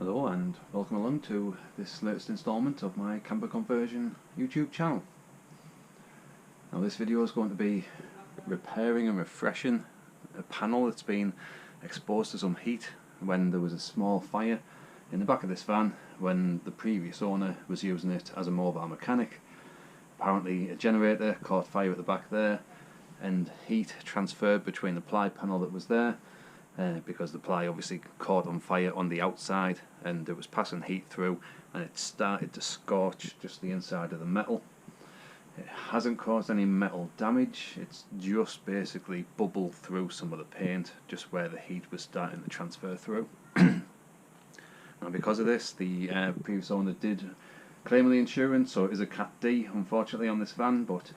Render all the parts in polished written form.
Hello and welcome along to this latest installment of my camper conversion YouTube channel. Now this video is going to be repairing and refreshing a panel that's been exposed to some heat when there was a small fire in the back of this van when the previous owner was using it as a mobile mechanic. Apparently a generator caught fire at the back there and heat transferred between the ply panel that was there because the ply obviously caught on fire on the outside and it was passing heat through and it started to scorch just the inside of the metal. It hasn't caused any metal damage, it's just basically bubbled through some of the paint just where the heat was starting to transfer through. Now because of this, the previous owner did claim the insurance, so it is a Cat D unfortunately on this van, but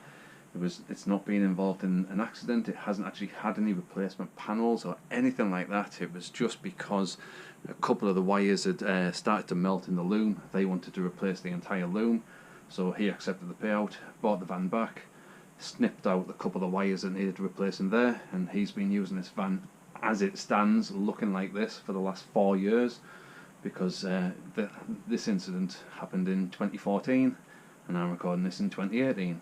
it's not been involved in an accident. It hasn't actually had any replacement panels or anything like that. It was just because a couple of the wires had started to melt in the loom. They wanted to replace the entire loom, so he accepted the payout, bought the van back, snipped out a couple of the wires that needed replacing there, and he's been using this van as it stands looking like this for the last 4 years, because this incident happened in 2014 and I'm recording this in 2018.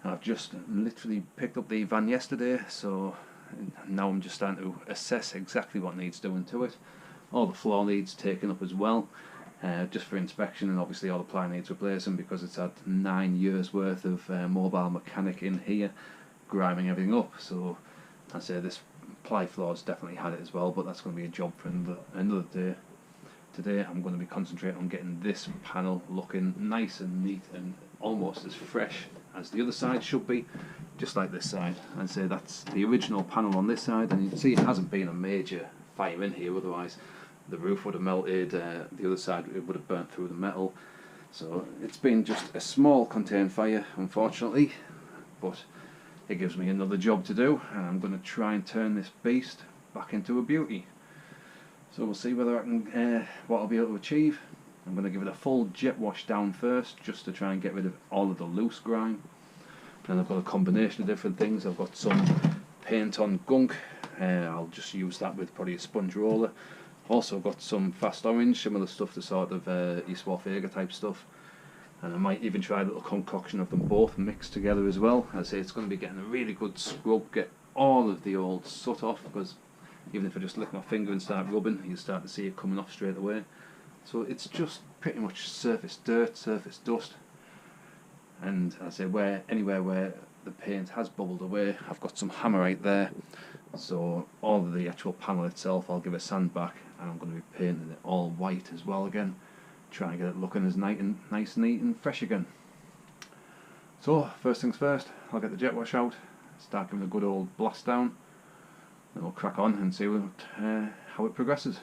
I've just literally picked up the van yesterday, so now I'm just starting to assess exactly what needs doing to it. All the floor needs taken up as well, just for inspection, and obviously all the ply needs replacing because it's had 9 years worth of mobile mechanic in here grinding everything up. So I say this ply floor's definitely had it as well, but that's going to be a job for another day. Today I'm going to be concentrating on getting this panel looking nice and neat and almost as fresh as the other side should be, just like this side. I'd say that's the original panel on this side, and you can see it hasn't been a major fire in here, otherwise the roof would have melted, the other side it would have burnt through the metal. So it's been just a small contained fire unfortunately, but it gives me another job to do, and I'm going to try and turn this beast back into a beauty. So we'll see whether I can, what I'll be able to achieve. I'm going to give it a full jet wash down first, just to try and get rid of all of the loose grime. And I've got a combination of different things. I've got some paint on gunk, I'll just use that with probably a sponge roller. Also got some fast orange, similar stuff to sort of Scorched type stuff. And I might even try a little concoction of them both mixed together as well. I say it's going to be getting a really good scrub, get all of the old soot off, because even if I just lick my finger and start rubbing, you start to see it coming off straight away. So it's just pretty much surface dirt, surface dust, and I say anywhere where the paint has bubbled away, I've got some hammerite there. So all of the actual panel itself I'll give a sand back, and I'm going to be painting it all white as well again, try and get it looking as nice, neat and fresh again. So first things first, I'll get the jet wash out, start giving a good old blast down, then we'll crack on and see how it progresses.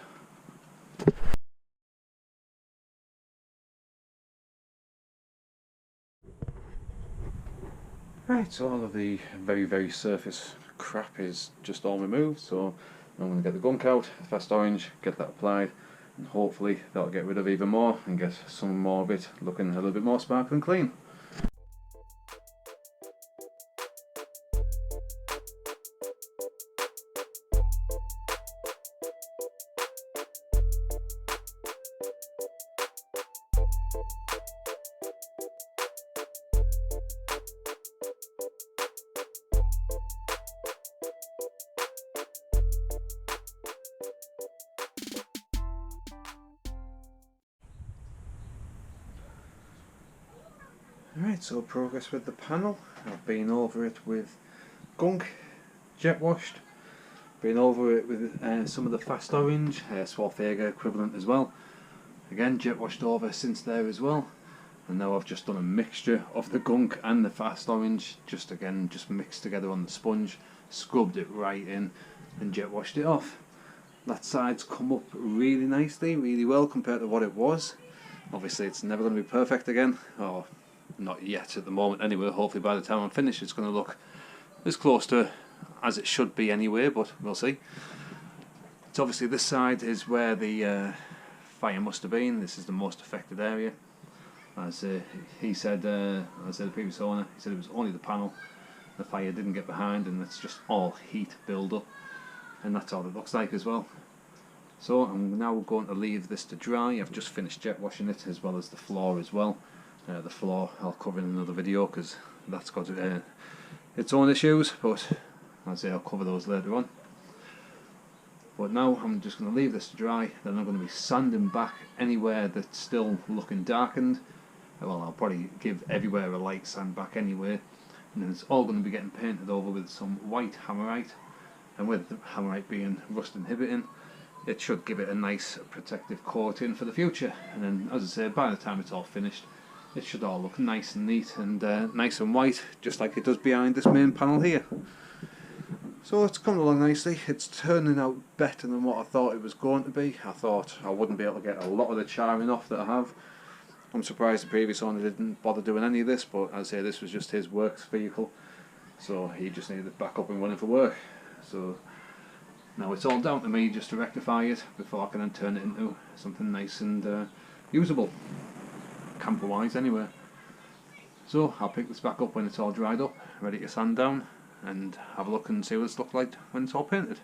Right, so all of the very surface crap is just all removed, so I'm going to get the gunk out, fast orange, get that applied, and hopefully that'll get rid of even more and get some more of it looking a little bit more sparkling clean. Alright, so progress with the panel. I've been over it with gunk, jet washed, been over it with some of the fast orange, Scorched equivalent as well. Again, jet washed over since there as well. And now I've just done a mixture of the gunk and the fast orange, just mixed together on the sponge, scrubbed it right in and jet washed it off. That side's come up really nicely, really well compared to what it was. Obviously it's never going to be perfect again, or not yet at the moment anyway. Hopefully by the time I'm finished it's going to look as close to as it should be anyway, but we'll see. So obviously this side is where the fire must have been. This is the most affected area. As he said, the previous owner, he said it was only the panel. The fire didn't get behind and it's just all heat build up, and that's all it looks like as well. So I'm now going to leave this to dry. I've just finished jet washing it, as well as the floor as well. The floor I'll cover in another video because that's got its own issues, but as I say, I'll cover those later on. But now I'm just going to leave this to dry. Then I'm going to be sanding back anywhere that's still looking darkened. Well, I'll probably give everywhere a light sand back anyway, and then it's all going to be getting painted over with some white hammerite. And with the hammerite being rust inhibiting, it should give it a nice protective coating for the future. And then, as I say, by the time it's all finished, it should all look nice and neat and nice and white, just like it does behind this main panel here. So it's coming along nicely. It's turning out better than what I thought it was going to be. I thought I wouldn't be able to get a lot of the charring off that I have. I'm surprised the previous owner didn't bother doing any of this, but as I say, this was just his works vehicle, so he just needed it back up and running for work. So now it's all down to me just to rectify it before I can then turn it into something nice and usable, camper wise anyway. So I'll pick this back up when it's all dried up, ready to sand down, and have a look and see what it's looked like when it's all painted.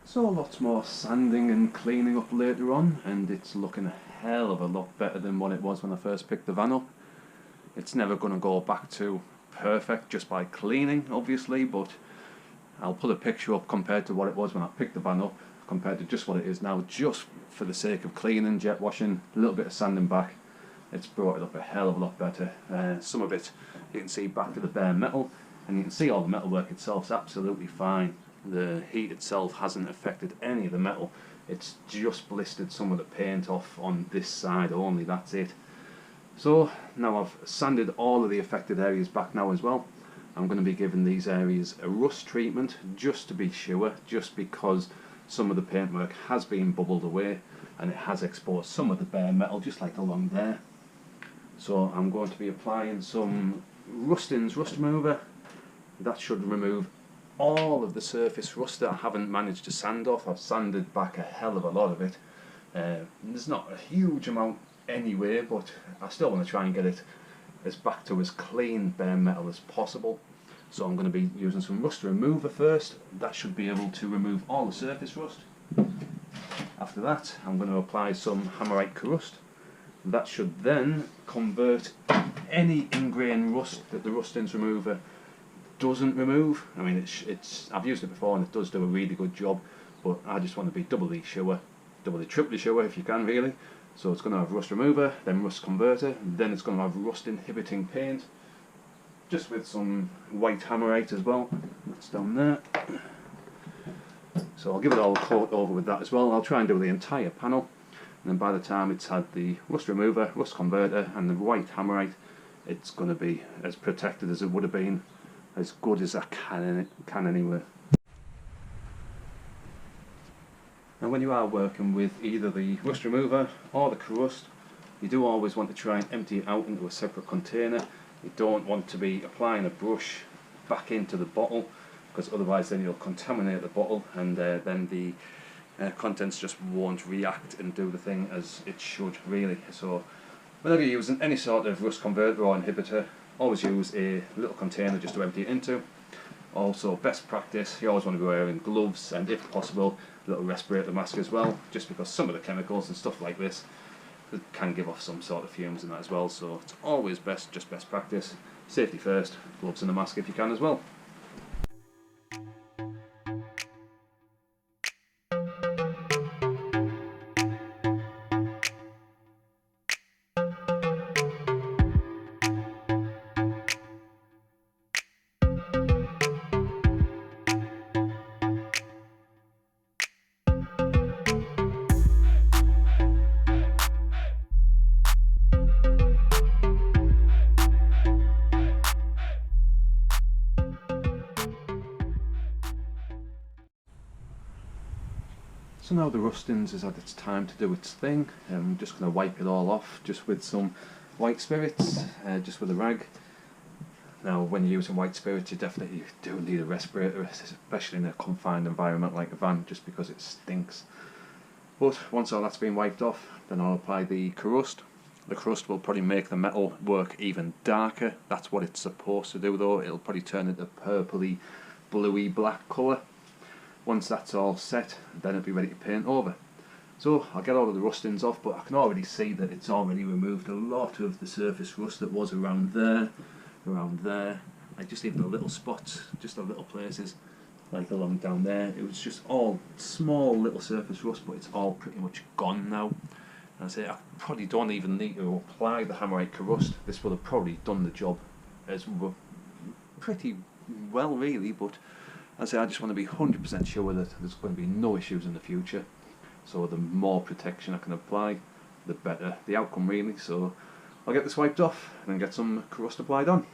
So lots more sanding and cleaning up later on, and it's looking a hell of a lot better than what it was when I first picked the van up. It's never going to go back to perfect just by cleaning, obviously, but I'll put a picture up compared to what it was when I picked the van up, compared to just what it is now, just for the sake of cleaning, jet washing, a little bit of sanding back. It's brought it up a hell of a lot better. Some of it you can see back to the bare metal, and you can see all the metalwork itself is absolutely fine. The heat itself hasn't affected any of the metal. It's just blistered some of the paint off on this side only, that's it. So now I've sanded all of the affected areas back now as well. I'm going to be giving these areas a rust treatment just to be sure, just because some of the paintwork has been bubbled away and it has exposed some of the bare metal, just like along there. So I'm going to be applying some rust remover. That should remove all of the surface rust that I haven't managed to sand off. I've sanded back a hell of a lot of it. There's not a huge amount anyway, but I still want to try and get it back to as clean bare metal as possible. So I'm going to be using some rust remover first. That should be able to remove all the surface rust. After that, I'm going to apply some hammerite crust. That should then convert any ingrained rust that the rustings remover doesn't remove. I mean, I've used it before and it does do a really good job, but I just want to be doubly sure, triply sure if you can really. So it's going to have rust remover, then rust converter, then it's going to have rust inhibiting paint, just with some white hammerite as well. That's down there. So I'll give it all a coat over with that as well. I'll try and do the entire panel, and then by the time it's had the rust remover, rust converter and the white hammerite, it's going to be as protected as it would have been, as good as I can anyway. And when you are working with either the rust remover or the crust, you do always want to try and empty it out into a separate container. You don't want to be applying a brush back into the bottle, because otherwise then you'll contaminate the bottle, and then the contents just won't react and do the thing as it should really. So whenever you're using any sort of rust converter or inhibitor, always use a little container just to empty it into. Also, best practice, you always want to be wearing gloves, and if possible, a little respirator mask as well, just because some of the chemicals and stuff like this can give off some sort of fumes and that as well. So it's always best practice. Safety first, gloves and a mask if you can as well. So now the rustings has had its time to do its thing. I'm just going to wipe it all off just with some white spirits, just with a rag. Now when you're using white spirits you definitely do need a respirator, especially in a confined environment like a van, just because it stinks. But once all that's been wiped off, then I'll apply the crust. The crust will probably make the metal work even darker. That's what it's supposed to do though. It'll probably turn into purpley, bluey black colour. Once that's all set, then it'll be ready to paint over. So I'll get all of the rustings off, but I can already see that it's already removed a lot of the surface rust that was around there, like just even the little spots, just the little places, like along down there. It was just all small little surface rust, but it's all pretty much gone now. And I say I probably don't even need to apply the Hammerite crust. This would have probably done the job as pretty well really, but I say I just want to be 100% sure that there's going to be no issues in the future. So the more protection I can apply, the better the outcome really. So I'll get this wiped off and then get some crust applied on.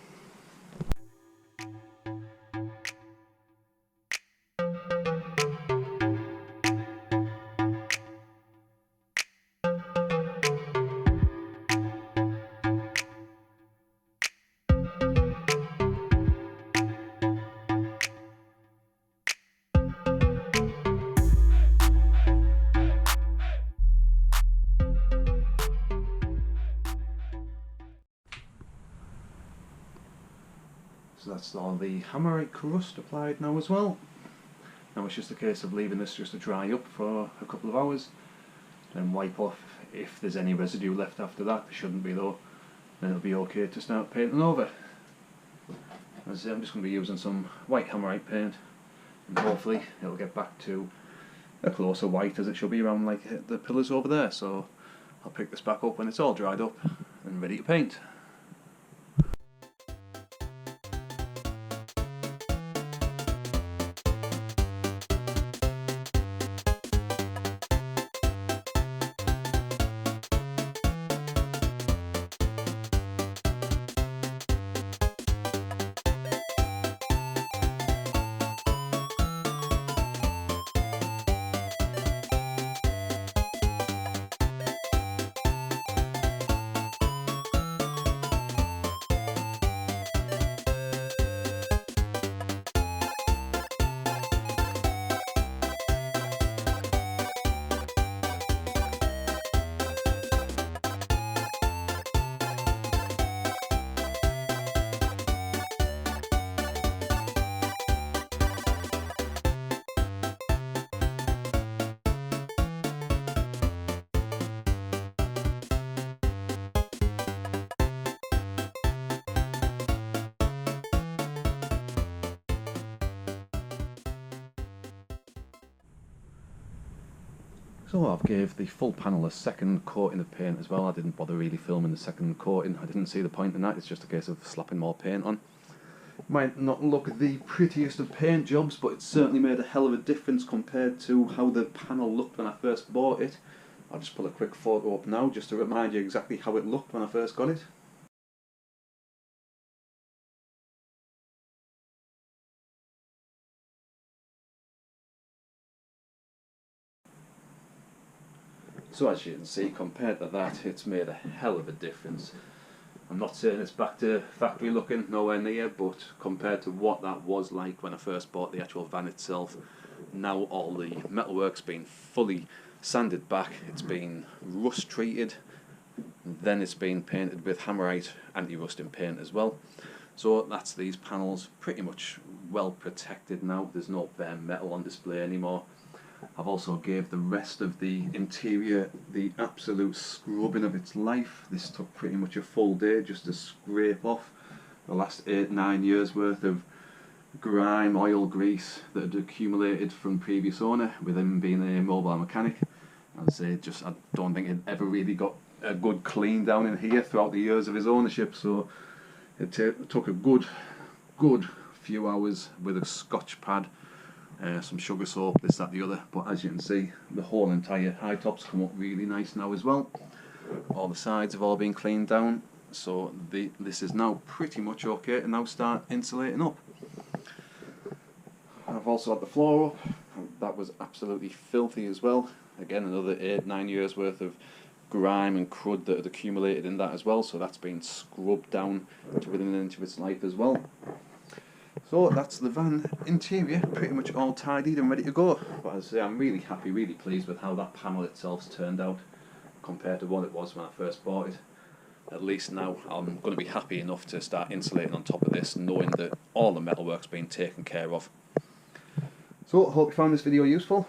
So that's all the Hammerite crust applied now as well. Now it's just a case of leaving this just to dry up for a couple of hours, then wipe off if there's any residue left after that. There shouldn't be though. Then it'll be okay to start painting over. As I say, I'm just going to be using some white Hammerite paint, and hopefully it'll get back to a closer white as it should be around like the pillars over there. So I'll pick this back up when it's all dried up and ready to paint. So I've gave the full panel a second coating of paint as well. I didn't bother really filming the second coating. I didn't see the point in that. It's just a case of slapping more paint on. Might not look the prettiest of paint jobs, but it's certainly made a hell of a difference compared to how the panel looked when I first bought it. I'll just pull a quick photo up now just to remind you exactly how it looked when I first got it. So as you can see, compared to that, it's made a hell of a difference. I'm not saying it's back to factory looking, nowhere near, but compared to what that was like when I first bought the actual van itself, now all the metalwork's been fully sanded back, it's been rust treated, then it's been painted with Hammerite anti-rusting paint as well. So that's these panels pretty much well protected now. There's no bare metal on display anymore. I've also gave the rest of the interior the absolute scrubbing of its life. This took pretty much a full day just to scrape off the last 8-9 years worth of grime, oil, grease that had accumulated from previous owner, with him being a mobile mechanic. As I say, I don't think it ever really got a good clean down in here throughout the years of his ownership, so it took a good few hours with a Scotch pad, some sugar soap, this, that, the other. But as you can see, the whole entire high tops come up really nice now as well. All the sides have all been cleaned down, so this is now pretty much okay to now start insulating up. I've also had the floor up. that was absolutely filthy as well. Again, another 8-9 years worth of grime and crud that had accumulated in that as well, so that's been scrubbed down to within an inch of its life as well. So that's the van interior, pretty much all tidied and ready to go. But as I say, I'm really happy, really pleased with how that panel itself's turned out compared to what it was when I first bought it. At least now I'm going to be happy enough to start insulating on top of this, knowing that all the metalwork's been taken care of. So I hope you found this video useful.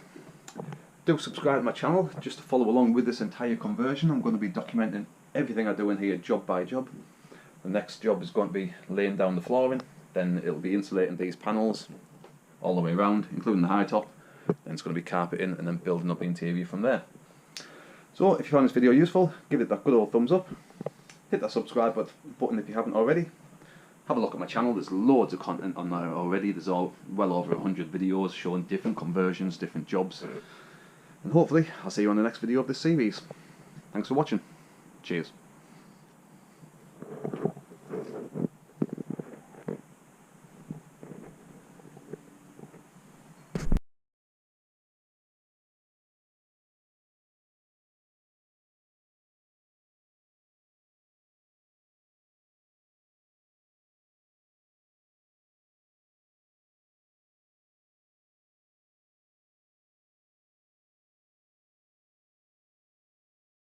Do subscribe to my channel just to follow along with this entire conversion. I'm going to be documenting everything I do in here job by job. The next job is going to be laying down the flooring, then it'll be insulating these panels all the way around, including the high top. Then it's going to be carpeting and then building up the interior from there. So if you found this video useful, give it that good old thumbs up. Hit that subscribe button if you haven't already. Have a look at my channel, there's loads of content on there already. There's well over 100 videos showing different conversions, different jobs. And hopefully I'll see you on the next video of this series. Thanks for watching. Cheers.